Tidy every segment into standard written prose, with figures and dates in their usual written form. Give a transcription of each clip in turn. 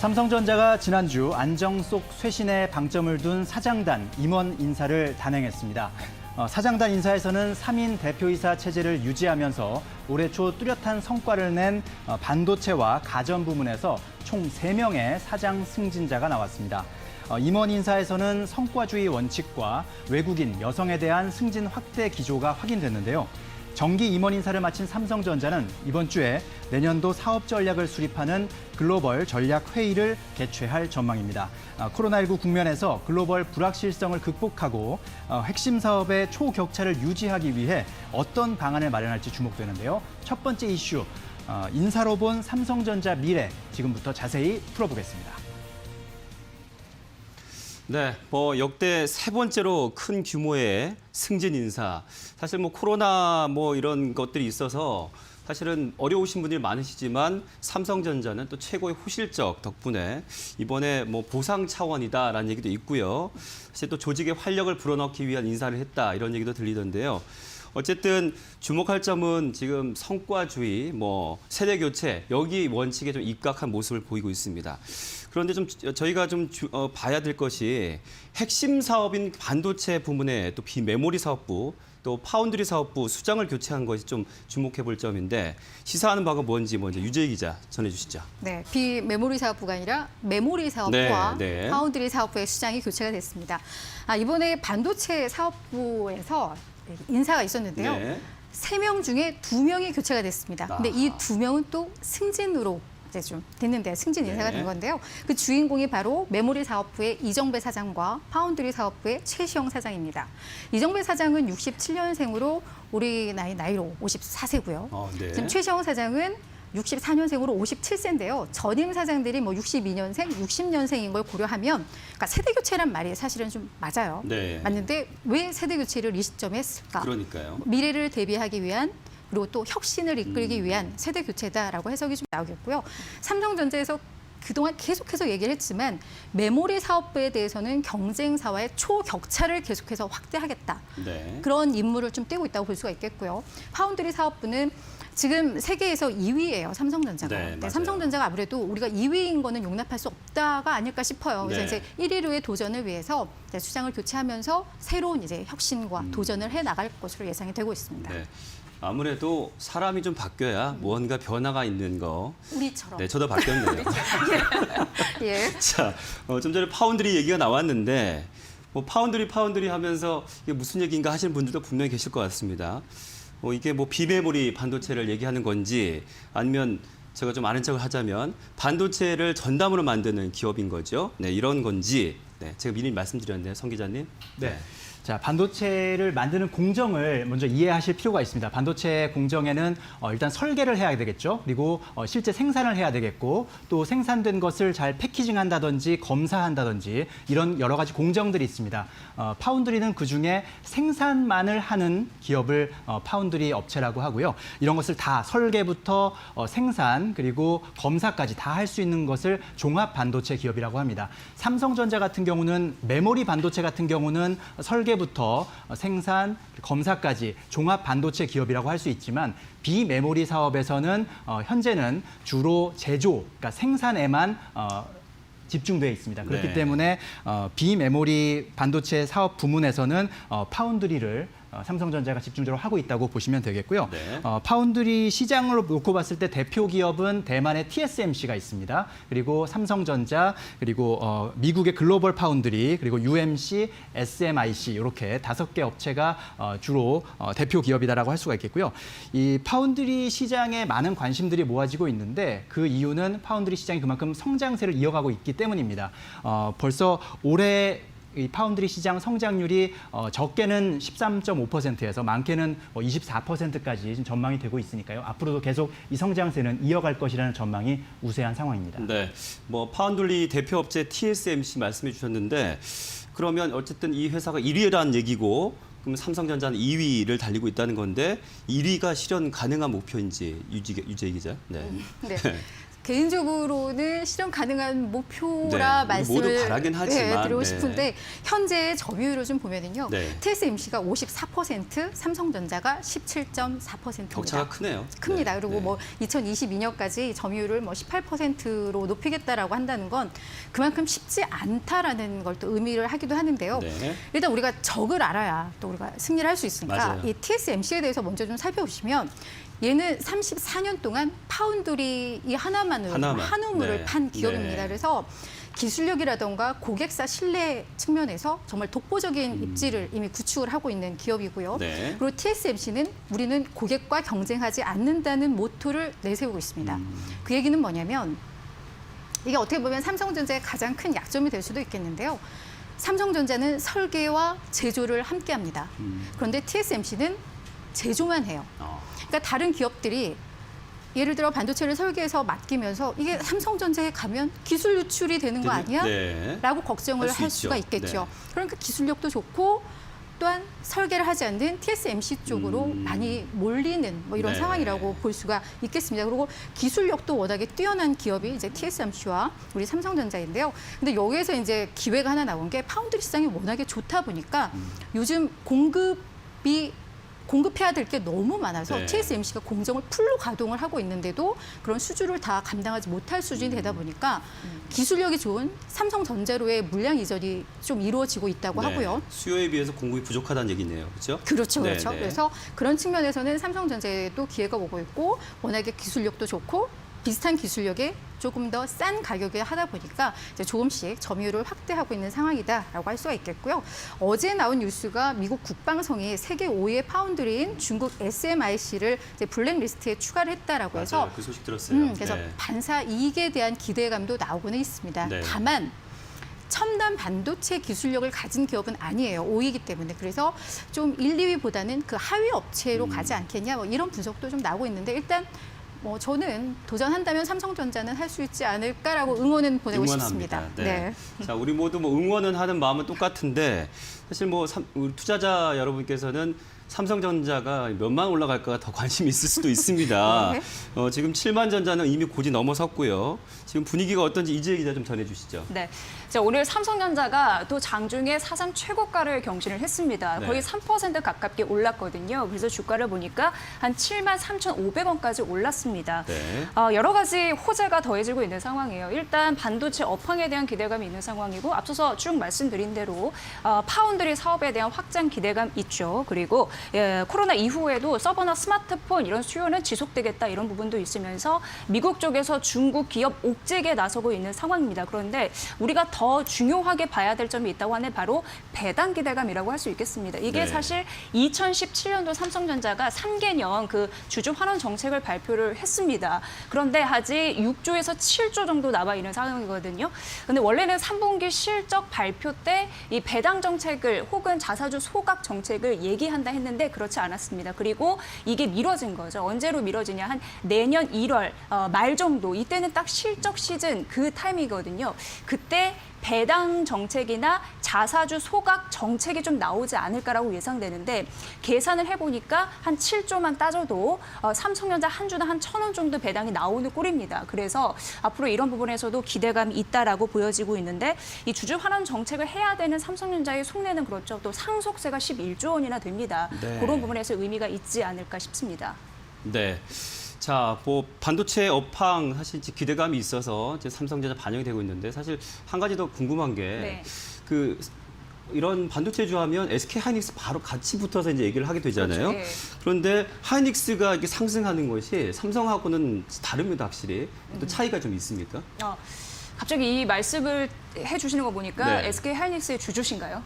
삼성전자가 지난주 안정 속 쇄신에 방점을 둔 사장단 임원 인사를 단행했습니다. 사장단 인사에서는 3인 대표이사 체제를 유지하면서 올해 초 뚜렷한 성과를 낸 반도체와 가전 부문에서 총 3명의 사장 승진자가 나왔습니다. 임원 인사에서는 성과주의 원칙과 외국인, 여성에 대한 승진 확대 기조가 확인됐는데요. 정기 임원 인사를 마친 삼성전자는 이번 주에 내년도 사업 전략을 수립하는 글로벌 전략 회의를 개최할 전망입니다. 코로나19 국면에서 글로벌 불확실성을 극복하고 핵심 사업의 초격차를 유지하기 위해 어떤 방안을 마련할지 주목되는데요. 첫 번째 이슈, 인사로 본 삼성전자 미래, 지금부터 자세히 풀어보겠습니다. 네, 역대 세 번째로 큰 규모의 승진 인사. 사실 코로나 이런 것들이 있어서 사실은 어려우신 분들이 많으시지만 삼성전자는 또 최고의 호실적 덕분에 이번에 보상 차원이다라는 얘기도 있고요. 사실 또 조직의 활력을 불어넣기 위한 인사를 했다 이런 얘기도 들리던데요. 어쨌든 주목할 점은 지금 성과주의, 세대 교체 여기 원칙에 좀 입각한 모습을 보이고 있습니다. 그런데 저희가 봐야 될 것이 핵심 사업인 반도체 부문의 또 비메모리 사업부, 또 파운드리 사업부 수장을 교체한 것이 좀 주목해 볼 점인데 시사하는 바가 뭔지 먼저 유재희 기자 전해주시죠. 네, 비메모리 사업부가 아니라 메모리 사업부와 네. 파운드리 사업부의 수장이 교체가 됐습니다. 이번에 반도체 사업부에서 인사가 있었는데요. 네. 3명 중에 2명이 교체가 됐습니다. 근데 이 2명은 또 승진으로 이제 좀 됐는데 승진 인사가 된 건데요. 그 주인공이 바로 메모리 사업부의 이정배 사장과 파운드리 사업부의 최시영 사장입니다. 이정배 사장은 67년생으로 우리 나이로 54세고요. 네. 지금 최시영 사장은 64년생으로 57세인데요. 전임 사장들이 62년생, 60년생인 걸 고려하면 그러니까 세대 교체란 말이 사실은 좀 맞아요. 네. 맞는데 왜 세대 교체를 이 시점에 했을까? 그러니까요. 미래를 대비하기 위한 그리고 또 혁신을 이끌기 위한 세대 교체다라고 해석이 좀 나오겠고요. 삼성전자에서 그동안 계속해서 얘기를 했지만 메모리 사업부에 대해서는 경쟁사와의 초격차를 계속해서 확대하겠다. 네. 그런 임무를 좀 떼고 있다고 볼 수가 있겠고요. 파운드리 사업부는 지금 세계에서 2위예요, 삼성전자가. 네, 맞아요. 삼성전자가 아무래도 우리가 2위인 거는 용납할 수 없다가 아닐까 싶어요. 그래서 네. 이제 1위로의 도전을 위해서 이제 수장을 교체하면서 새로운 이제 혁신과 도전을 해 나갈 것으로 예상이 되고 있습니다. 네. 아무래도 사람이 좀 바뀌어야 무언가 변화가 있는 거. 우리처럼. 네, 저도 바뀌었네요. 예. 자, 좀 전에 파운드리 얘기가 나왔는데 파운드리 하면서 이게 무슨 얘기인가 하시는 분들도 분명히 계실 것 같습니다. 이게 비메모리 반도체를 얘기하는 건지 아니면 제가 좀 아는 척을 하자면 반도체를 전담으로 만드는 기업인 거죠. 네, 이런 건지 제가 미리 말씀드렸는데 성 기자님. 네. 자, 반도체를 만드는 공정을 먼저 이해하실 필요가 있습니다. 반도체 공정에는 일단 설계를 해야 되겠죠. 그리고 실제 생산을 해야 되겠고 또 생산된 것을 잘 패키징한다든지 검사한다든지 이런 여러 가지 공정들이 있습니다. 파운드리는 그중에 생산만을 하는 기업을 파운드리 업체라고 하고요. 이런 것을 다 설계부터 생산 그리고 검사까지 다 할 수 있는 것을 종합 반도체 기업이라고 합니다. 삼성전자 같은 경우는 메모리 반도체 같은 경우는 설계부터 생산, 검사까지 종합 반도체 기업이라고 할 수 있지만 비메모리 사업에서는 현재는 주로 제조, 그러니까 생산에만 집중되어 있습니다. 그렇기 네. 때문에 비메모리 반도체 사업 부문에서는 파운드리를 삼성전자가 집중적으로 하고 있다고 보시면 되겠고요. 네. 파운드리 시장으로 놓고 봤을 때 대표 기업은 대만의 TSMC가 있습니다. 그리고 삼성전자, 그리고 미국의 글로벌 파운드리, 그리고 UMC, SMIC 이렇게 5개 업체가 주로 대표 기업이다라고 할 수가 있겠고요. 이 파운드리 시장에 많은 관심들이 모아지고 있는데 그 이유는 파운드리 시장이 그만큼 성장세를 이어가고 있기 때문입니다. 벌써 올해 이 파운드리 시장 성장률이 적게는 13.5%에서 많게는 24%까지 전망이 되고 있으니까요. 앞으로도 계속 이 성장세는 이어갈 것이라는 전망이 우세한 상황입니다. 네, 파운드리 대표 업체 TSMC 말씀해 주셨는데 그러면 어쨌든 이 회사가 1위라는 얘기고 그럼 삼성전자는 2위를 달리고 있다는 건데 1위가 실현 가능한 목표인지 유재희 기자. 네. 네. 개인적으로는 실현 가능한 목표라 네, 말씀을 모두 바라긴 하지만, 드리고 네. 싶은데 현재 점유율을 좀 보면은요. 네. TSMC가 54%, 삼성전자가 17.4%입니다. 격차가 크네요. 큽니다. 네, 그리고 네. 뭐 2022년까지 점유율을 뭐 18%로 높이겠다라고 한다는 건 그만큼 쉽지 않다라는 걸 또 의미를 하기도 하는데요. 네. 일단 우리가 적을 알아야 또 우리가 승리를 할 수 있으니까 맞아요. 이 TSMC에 대해서 먼저 좀 살펴보시면 얘는 34년 동안 파운드리 이 하나만으로 하나만. 한우물을 네. 판 기업입니다. 네. 그래서 기술력이라던가 고객사 신뢰 측면에서 정말 독보적인 입지를 이미 구축을 하고 있는 기업이고요. 네. 그리고 TSMC는 우리는 고객과 경쟁하지 않는다는 모토를 내세우고 있습니다. 그 얘기는 뭐냐면 이게 어떻게 보면 삼성전자의 가장 큰 약점이 될 수도 있겠는데요. 삼성전자는 설계와 제조를 함께합니다. 그런데 TSMC는 제조만 해요. 그러니까 다른 기업들이 예를 들어 반도체를 설계해서 맡기면서 이게 삼성전자에 가면 기술 유출이 되는 거 아니야? 네. 라고 걱정을 할수 할 수가 있죠. 있겠죠. 네. 그러니까 기술력도 좋고 또한 설계를 하지 않는 TSMC 쪽으로 많이 몰리는 뭐 이런 네. 상황이라고 볼 수가 있겠습니다. 그리고 기술력도 워낙에 뛰어난 기업이 이제 TSMC와 우리 삼성전자인데요. 근데 여기에서 이제 기회가 하나 나온 게 파운드리 시장이 워낙에 좋다 보니까 요즘 공급해야 될 게 너무 많아서 네. TSMC가 공정을 풀로 가동을 하고 있는데도 그런 수주를 다 감당하지 못할 수준이 되다 보니까 기술력이 좋은 삼성전자로의 물량 이전이 좀 이루어지고 있다고 네. 하고요. 수요에 비해서 공급이 부족하다는 얘기네요. 그렇죠? 그렇죠, 네, 그렇죠. 네. 그래서 그런 측면에서는 삼성전자에도 기회가 오고 있고 워낙에 기술력도 좋고 비슷한 기술력에 조금 더 싼 가격에 하다 보니까 이제 조금씩 점유율을 확대하고 있는 상황이다라고 할 수가 있겠고요. 어제 나온 뉴스가 미국 국방성이 세계 5위의 파운드리인 중국 SMIC를 이제 블랙리스트에 추가를 했다라고 해서 맞아요. 그 소식 들었어요. 그래서 네. 반사 이익에 대한 기대감도 나오고는 있습니다. 네. 다만 첨단 반도체 기술력을 가진 기업은 아니에요. 5위이기 때문에. 그래서 좀 1, 2위보다는 그 하위 업체로 가지 않겠냐 뭐 이런 분석도 좀 나오고 있는데 일단 뭐 저는 도전한다면 삼성전자는 할 수 있지 않을까라고 응원은 보내고 응원합니다. 싶습니다. 네. 자, 우리 모두 뭐 응원은 하는 마음은 똑같은데 사실 뭐 우리 투자자 여러분께서는 삼성전자가 몇만 올라갈까 더 관심이 있을 수도 있습니다. 네. 지금 7만 전자는 이미 고지 넘어섰고요. 지금 분위기가 어떤지 이재 기자 좀 전해주시죠. 네. 자, 오늘 삼성전자가 또 장중에 사상 최고가를 경신을 했습니다. 네. 거의 3% 가깝게 올랐거든요. 그래서 주가를 보니까 한 7만 3,500원까지 올랐습니다. 네. 여러 가지 호재가 더해지고 있는 상황이에요. 일단 반도체 업황에 대한 기대감이 있는 상황이고 앞서서 쭉 말씀드린 대로 파운드리 사업에 대한 확장 기대감 있죠. 그리고 코로나 이후에도 서버나 스마트폰 이런 수요는 지속되겠다 이런 부분도 있으면서 미국 쪽에서 중국 기업 옥죄기에 나서고 있는 상황입니다. 그런데 우리가 더 중요하게 봐야 될 점이 있다고 하면 바로 배당 기대감이라고 할 수 있겠습니다. 이게 네. 사실 2017년도 삼성전자가 3개년 그 주주 환원 정책을 발표를 했습니다. 그런데 아직 6조에서 7조 정도 남아 있는 상황이거든요. 근데 원래는 3분기 실적 발표 때 이 배당 정책을 혹은 자사주 소각 정책을 얘기한다 했는데 그렇지 않았습니다. 그리고 이게 미뤄진 거죠. 언제로 미뤄지냐? 한 내년 1월 말 정도. 이때는 딱 실적 시즌 그 타이밍이거든요. 그때 배당 정책이나 자사주 소각 정책이 좀 나오지 않을까라고 예상되는데 계산을 해보니까 한 7조만 따져도 삼성전자 한 주당 한 1,000원 정도 배당이 나오는 꼴입니다. 그래서 앞으로 이런 부분에서도 기대감이 있다라고 보여지고 있는데 이 주주 환원 정책을 해야 되는 삼성전자의 속내는 그렇죠. 또 상속세가 11조 원이나 됩니다. 네. 그런 부분에서 의미가 있지 않을까 싶습니다. 네. 자, 뭐 반도체 업황 사실 기대감이 있어서 이제 삼성전자 반영이 되고 있는데 사실 한 가지 더 궁금한 게 네. 그 이런 반도체주 하면 SK 하이닉스 바로 같이 붙어서 이제 얘기를 하게 되잖아요. 그렇죠. 예. 그런데 하이닉스가 이렇게 상승하는 것이 삼성하고는 다릅니다, 확실히. 또 차이가 좀 있습니까? 갑자기 이 말씀을 해주시는 거 보니까 네. SK 하이닉스의 주주신가요?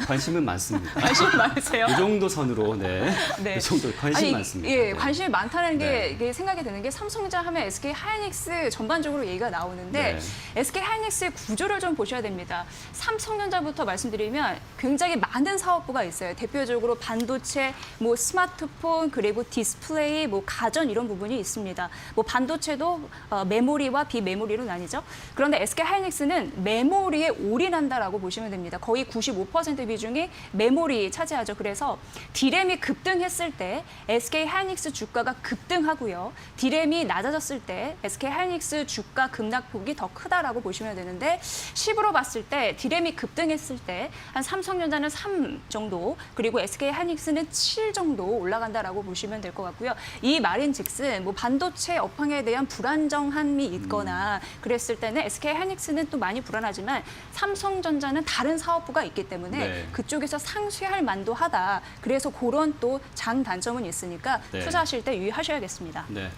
관심은 많습니다. 관심 많으세요? 이 정도 선으로, 네. 네. 이 정도 관심이 많습니다. 예, 네. 관심이 많다는 게 네. 이게 생각이 드는 게 삼성전자 하면 SK 하이닉스 전반적으로 얘기가 나오는데 네. SK 하이닉스의 구조를 좀 보셔야 됩니다. 삼성전자부터 말씀드리면 굉장히 많은 사업부가 있어요. 대표적으로 반도체, 뭐 스마트폰, 그리고 디스플레이, 뭐 가전 이런 부분이 있습니다. 뭐 반도체도 메모리와 비메모리로 나뉘죠. 그런데 SK하이닉스는 메모리에 올인한다라고 보시면 됩니다. 거의 95% 비중이 메모리 차지하죠. 그래서 D램이 급등했을 때 SK하이닉스 주가가 급등하고요. D램이 낮아졌을 때 SK하이닉스 주가 급락폭이 더 크다라고 보시면 되는데 10으로 봤을 때 D램이 급등했을 때 한 삼성전자는 3 정도 그리고 SK하이닉스는 7 정도 올라간다라고 보시면 될 것 같고요. 이 말인즉슨 뭐 반도체 업황에 대한 불안정함이 있거나 그랬을 때는 SK하이닉스는 또 많이 불안하지만 삼성전자는 다른 사업부가 있기 때문에 네. 그쪽에서 상쇄할 만도 하다. 그래서 그런 또 장 단점은 있으니까 네. 투자하실 때 유의하셔야겠습니다. 네.